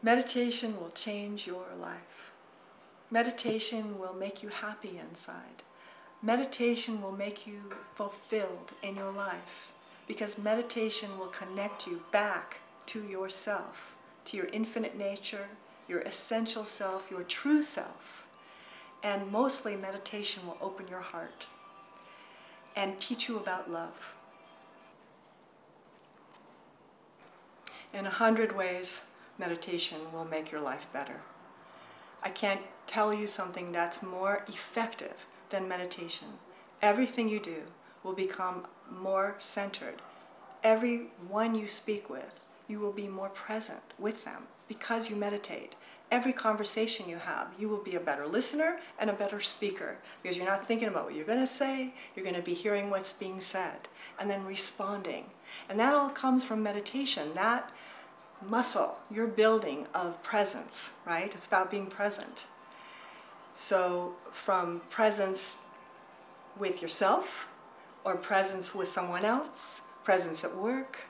Meditation will change your life. Meditation will make you happy inside. Meditation will make you fulfilled in your life, because meditation will connect you back to yourself, to your infinite nature, your essential self, your true self. And mostly meditation will open your heart and teach you about love. In 100 ways, meditation will make your life better. I can't tell you something that's more effective than meditation. Everything you do will become more centered. Everyone you speak with, you will be more present with them because you meditate. Every conversation you have, you will be a better listener and a better speaker, because you're not thinking about what you're going to say, you're going to be hearing what's being said and then responding. And that all comes from meditation. That muscle you're building of presence, right? It's about being present. So from presence with yourself, or presence with someone else, presence at work,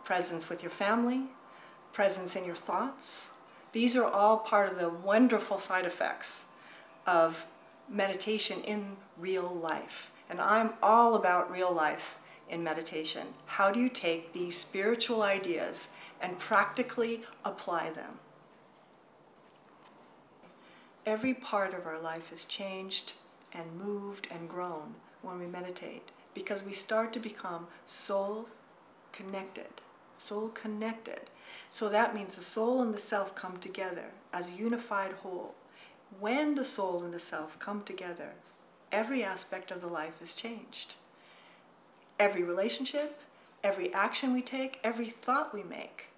presence with your family, presence in your thoughts, these are all part of the wonderful side effects of meditation in real life. And I'm all about real life in meditation. How do you take these spiritual ideas and practically apply them? Every part of our life is changed and moved and grown when we meditate, because we start to become soul connected. Soul connected. So that means the soul and the self come together as a unified whole. When the soul and the self come together, every aspect of the life is changed. Every relationship, every action we take, every thought we make,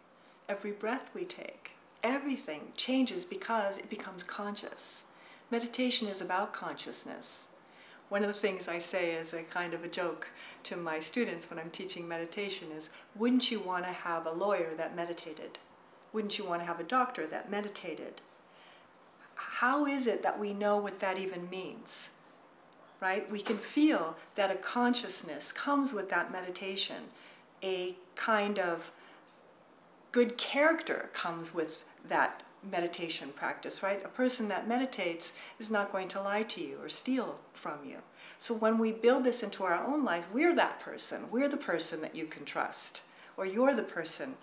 every breath we take, everything changes because it becomes conscious. Meditation is about consciousness. One of the things I say as a kind of a joke to my students when I'm teaching meditation is, wouldn't you want to have a lawyer that meditated? Wouldn't you want to have a doctor that meditated? How is it that we know what that even means? Right? We can feel that a consciousness comes with that meditation. A kind of good character comes with that meditation practice, right? A person that meditates is not going to lie to you or steal from you. So when we build this into our own lives, we're that person. We're the person that you can trust, or you're the person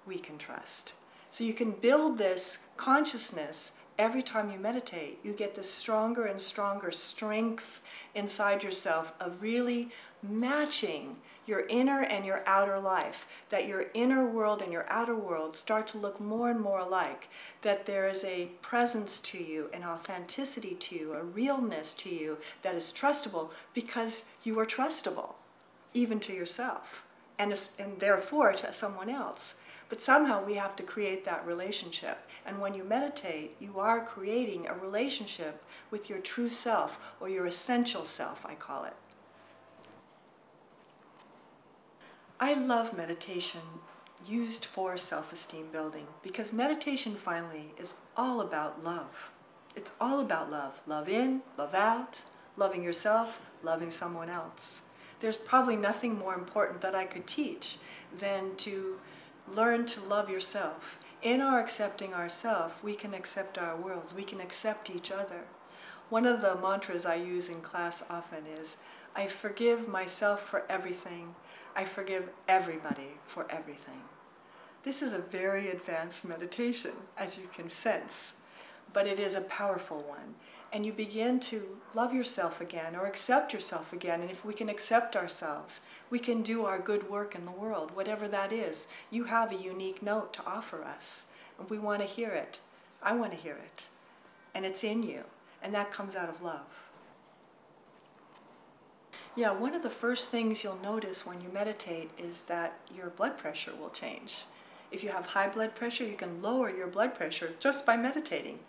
we can trust. So you can build this consciousness every time you meditate. You get this stronger and stronger strength inside yourself of really matching your inner and your outer life, that your inner world and your outer world start to look more and more alike, that there is a presence to you, an authenticity to you, a realness to you that is trustable because you are trustable, even to yourself, and therefore to someone else. But somehow we have to create that relationship. And when you meditate, you are creating a relationship with your true self, or your essential self, I call it. I love meditation used for self-esteem building, because meditation finally is all about love. It's all about love. Love in, love out, loving yourself, loving someone else. There's probably nothing more important that I could teach than to learn to love yourself. In our accepting ourselves, we can accept our worlds. We can accept each other. One of the mantras I use in class often is, I forgive myself for everything. I forgive everybody for everything. This is a very advanced meditation, as you can sense, but it is a powerful one. And you begin to love yourself again, or accept yourself again. And if we can accept ourselves, we can do our good work in the world, whatever that is. You have a unique note to offer us, and we want to hear it. I want to hear it. And it's in you, and that comes out of love. Yeah, one of the first things you'll notice when you meditate is that your blood pressure will change. If you have high blood pressure, you can lower your blood pressure just by meditating.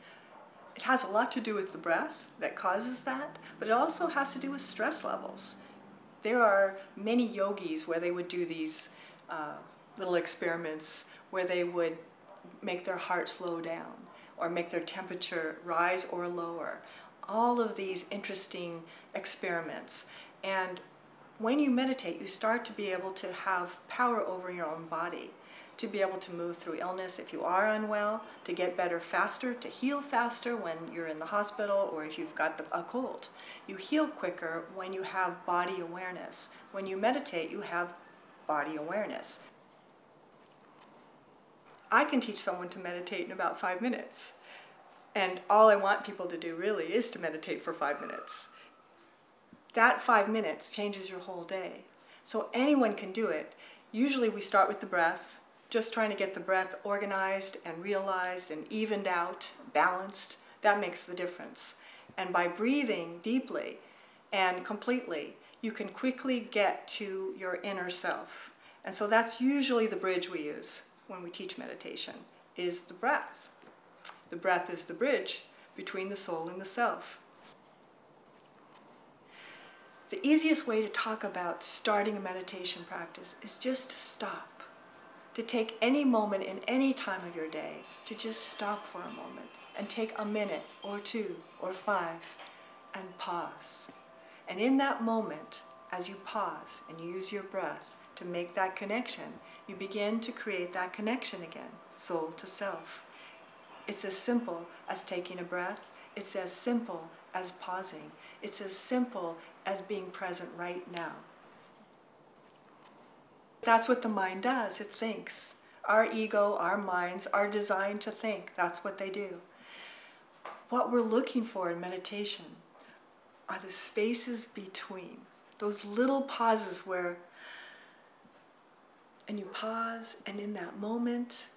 It has a lot to do with the breath that causes that, but it also has to do with stress levels. There are many yogis where they would do these little experiments where they would make their heart slow down, or make their temperature rise or lower. All of these interesting experiments. And when you meditate, you start to be able to have power over your own body, to be able to move through illness if you are unwell, to get better faster, to heal faster when you're in the hospital or if you've got a cold. You heal quicker when you have body awareness. When you meditate, you have body awareness. I can teach someone to meditate in about 5 minutes. And all I want people to do really is to meditate for 5 minutes. That 5 minutes changes your whole day. So anyone can do it. Usually we start with the breath, just trying to get the breath organized and realized and evened out, balanced. That makes the difference. And by breathing deeply and completely, you can quickly get to your inner self. And so that's usually the bridge we use when we teach meditation, is the breath. The breath is the bridge between the soul and the self. The easiest way to talk about starting a meditation practice is just to stop. To take any moment in any time of your day, to just stop for a moment and take a minute or 2 or 5 and pause. And in that moment, as you pause and you use your breath to make that connection, you begin to create that connection again, soul to self. It's as simple as taking a breath. It's as simple as pausing. It's as simple as being present right now. That's what the mind does. It thinks. Our ego, our minds are designed to think. That's what they do. What we're looking for in meditation are the spaces between, those little pauses where, and you pause, and in that moment,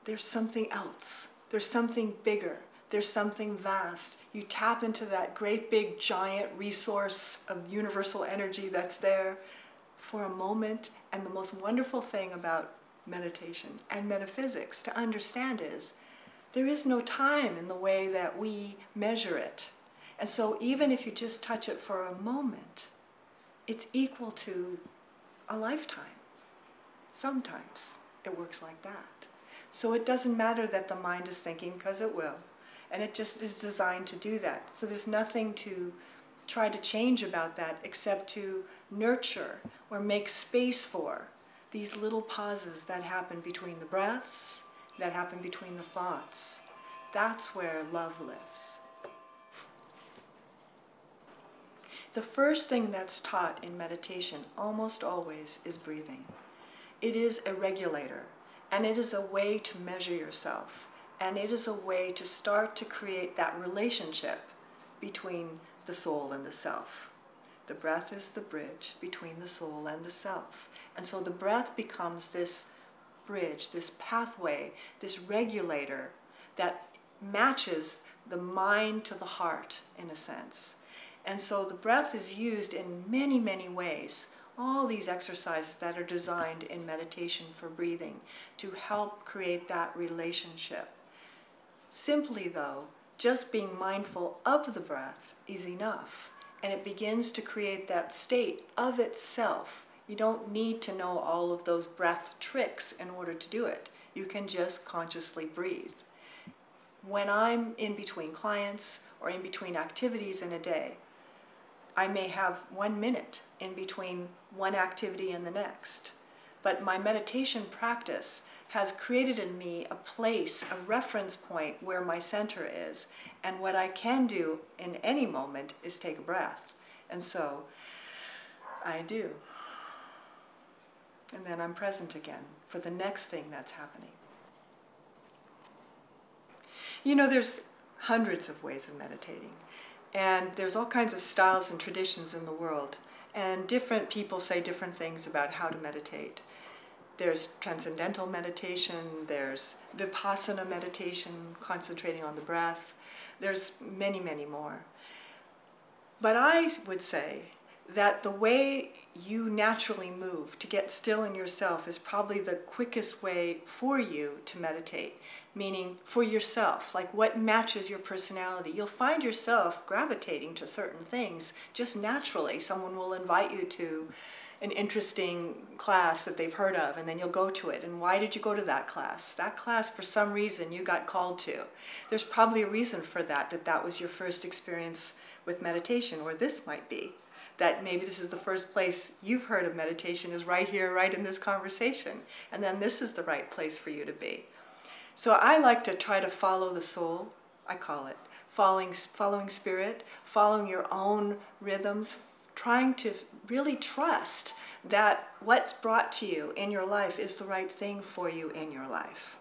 there's something else. There's something bigger. There's something vast. You tap into that great big giant resource of universal energy that's there for a moment. And the most wonderful thing about meditation and metaphysics to understand is there is no time in the way that we measure it. And so even if you just touch it for a moment, it's equal to a lifetime. Sometimes it works like that. So it doesn't matter that the mind is thinking, because it will. And it just is designed to do that. So there's nothing to try to change about that except to nurture or make space for these little pauses that happen between the breaths, that happen between the thoughts. That's where love lives. The first thing that's taught in meditation almost always is breathing. It is a regulator, and it is a way to measure yourself. And it is a way to start to create that relationship between the soul and the self. The breath is the bridge between the soul and the self. And so the breath becomes this bridge, this pathway, this regulator that matches the mind to the heart, in a sense. And so the breath is used in many, many ways. All these exercises that are designed in meditation for breathing to help create that relationship. Simply, though, just being mindful of the breath is enough, and it begins to create that state of itself. You don't need to know all of those breath tricks in order to do it. You can just consciously breathe. When I'm in between clients or in between activities in a day, I may have 1 minute in between one activity and the next. But my meditation practice has created in me a place, a reference point where my center is. And what I can do in any moment is take a breath. And so I do. And then I'm present again for the next thing that's happening. You know, there's hundreds of ways of meditating. And there's all kinds of styles and traditions in the world. And different people say different things about how to meditate. There's transcendental meditation, there's vipassana meditation, concentrating on the breath. There's many, many more. But I would say that the way you naturally move to get still in yourself is probably the quickest way for you to meditate, meaning for yourself, like what matches your personality. You'll find yourself gravitating to certain things just naturally. Someone will invite you to an interesting class that they've heard of, and then you'll go to it. And why did you go to that class? That class, for some reason, you got called to. There's probably a reason for that, that was your first experience with meditation, or this might be. that maybe this is the first place you've heard of meditation is right here, right in this conversation. And then this is the right place for you to be. So I like to try to follow the soul, I call it, following spirit, following your own rhythms, trying to really trust that what's brought to you in your life is the right thing for you in your life.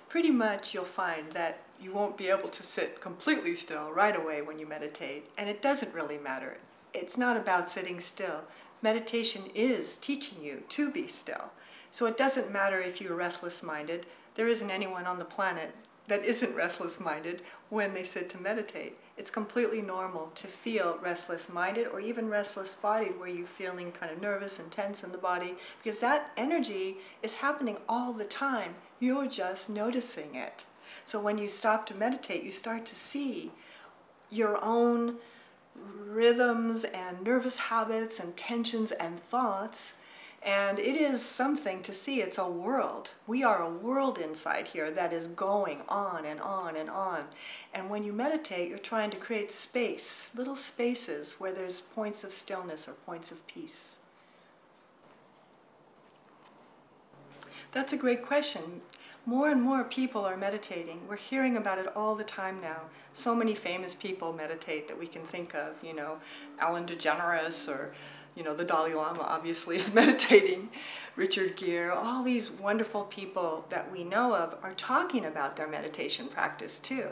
Pretty much you'll find that you won't be able to sit completely still right away when you meditate, and it doesn't really matter. It's not about sitting still. Meditation is teaching you to be still. So it doesn't matter if you're restless-minded. There isn't anyone on the planet that isn't restless-minded when they sit to meditate. It's completely normal to feel restless-minded or even restless-bodied, where you're feeling kind of nervous and tense in the body, because that energy is happening all the time. You're just noticing it. So when you stop to meditate, you start to see your own rhythms and nervous habits and tensions and thoughts. And it is something to see. It's a world. We are a world inside here that is going on and on and on. And when you meditate, you're trying to create space, little spaces where there's points of stillness or points of peace. That's a great question. More and more people are meditating. We're hearing about it all the time now. So many famous people meditate that we can think of, you know, Ellen DeGeneres, or the Dalai Lama obviously is meditating, Richard Gere, all these wonderful people that we know of are talking about their meditation practice too.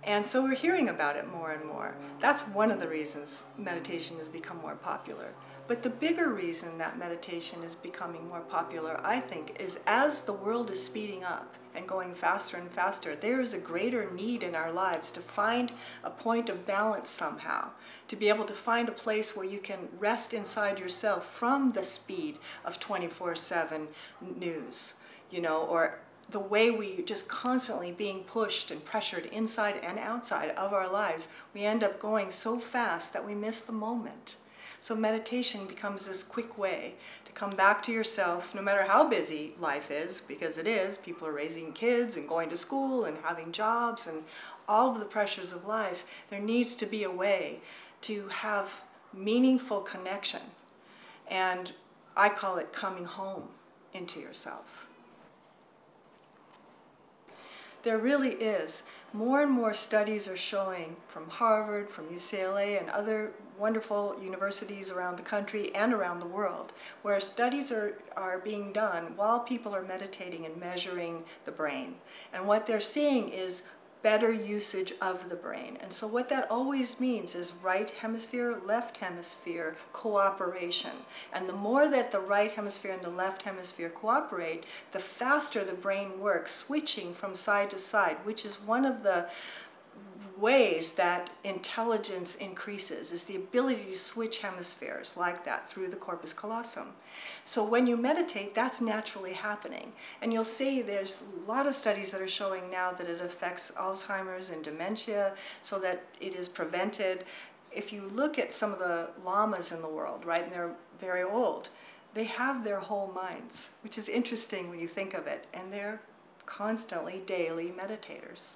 And so we're hearing about it more and more. That's one of the reasons meditation has become more popular. But the bigger reason that meditation is becoming more popular, I think, is as the world is speeding up and going faster and faster, there is a greater need in our lives to find a point of balance somehow, to be able to find a place where you can rest inside yourself from the speed of 24/7 news, or the way we just constantly being pushed and pressured inside and outside of our lives. We end up going so fast that we miss the moment. So meditation becomes this quick way to come back to yourself, no matter how busy life is, because it is. People are raising kids and going to school and having jobs and all of the pressures of life. There needs to be a way to have meaningful connection. And I call it coming home into yourself. There really is. More and more studies are showing from Harvard, from UCLA, and other wonderful universities around the country and around the world, where studies are being done while people are meditating and measuring the brain. And what they're seeing is better usage of the brain. And so what that always means is right hemisphere, left hemisphere cooperation. And the more that the right hemisphere and the left hemisphere cooperate, the faster the brain works, switching from side to side, which is one of the ways that intelligence increases, is the ability to switch hemispheres like that through the corpus callosum. So when you meditate, that's naturally happening. And you'll see there's a lot of studies that are showing now that it affects Alzheimer's and dementia, so that it is prevented. If you look at some of the lamas in the world, right, and they're very old, they have their whole minds, which is interesting when you think of it, and they're constantly daily meditators.